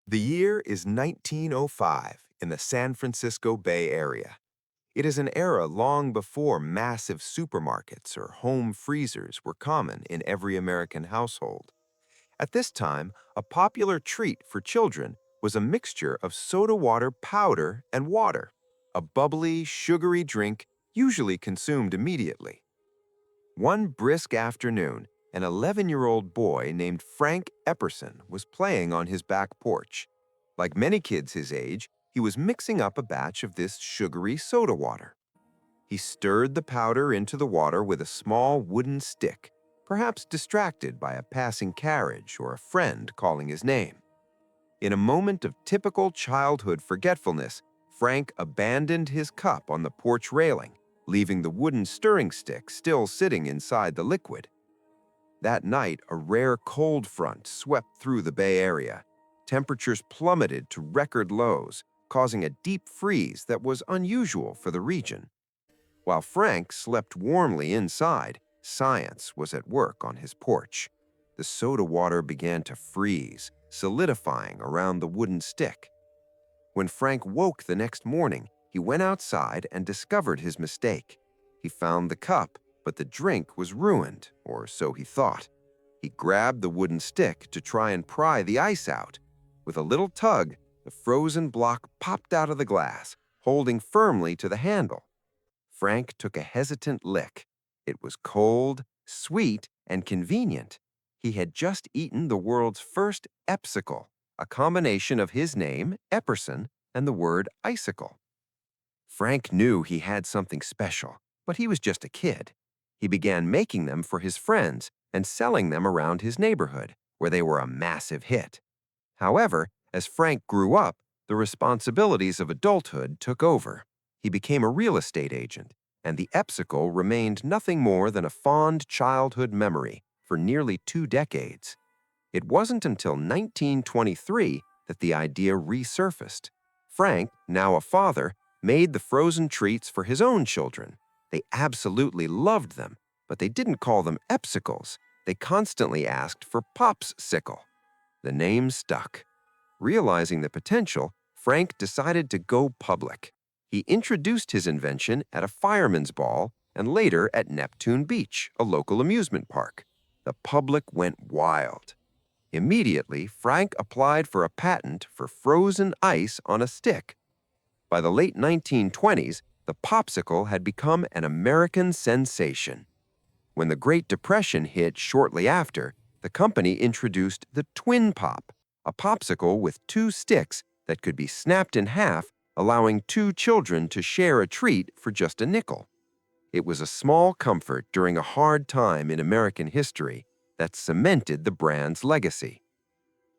The year is 1905 in the San Francisco Bay Area. It is an era long before massive supermarkets or home freezers were common in every American household. At this time, a popular treat for children was a mixture of soda water powder and water, a bubbly, sugary drink usually consumed immediately. One brisk afternoon, an 11-year-old boy named Frank Epperson was playing on his back porch. Like many kids his age, he was mixing up a batch of this sugary soda water. He stirred the powder into the water with a small wooden stick, perhaps distracted by a passing carriage or a friend calling his name. In a moment of typical childhood forgetfulness, Frank abandoned his cup on the porch railing, leaving the wooden stirring stick still sitting inside the liquid. That night, a rare cold front swept through the Bay Area. Temperatures plummeted to record lows, causing a deep freeze that was unusual for the region. While Frank slept warmly inside, science was at work on his porch. The soda water began to freeze, solidifying around the wooden stick. When Frank woke the next morning, he went outside and discovered his mistake. He found the cup, but the drink was ruined, or so he thought. He grabbed the wooden stick to try and pry the ice out. With a little tug, the frozen block popped out of the glass, holding firmly to the handle. Frank took a hesitant lick. It was cold, sweet, and convenient. He had just eaten the world's first Epsicle, a combination of his name, Epperson, and the word icicle. Frank knew he had something special, but he was just a kid. He began making them for his friends and selling them around his neighborhood, where they were a massive hit. However, as Frank grew up, the responsibilities of adulthood took over. He became a real estate agent, and the Epsicle remained nothing more than a fond childhood memory for nearly 2 decades. It wasn't until 1923 that the idea resurfaced. Frank, now a father, made the frozen treats for his own children. They absolutely loved them, but they didn't call them Epsicles. They constantly asked for Popsicle. The name stuck. Realizing the potential, Frank decided to go public. He introduced his invention at a fireman's ball and later at Neptune Beach, a local amusement park. The public went wild. Immediately, Frank applied for a patent for frozen ice on a stick. By the late 1920s, the Popsicle had become an American sensation. When the Great Depression hit shortly after, the company introduced the Twin Pop, a popsicle with two sticks that could be snapped in half, allowing two children to share a treat for just a nickel. It was a small comfort during a hard time in American history that cemented the brand's legacy.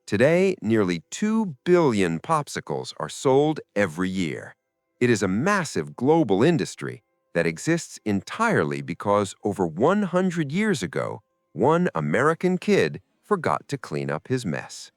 Today, nearly 2 billion popsicles are sold every year. It is a massive global industry that exists entirely because over 100 years ago, one American kid forgot to clean up his mess.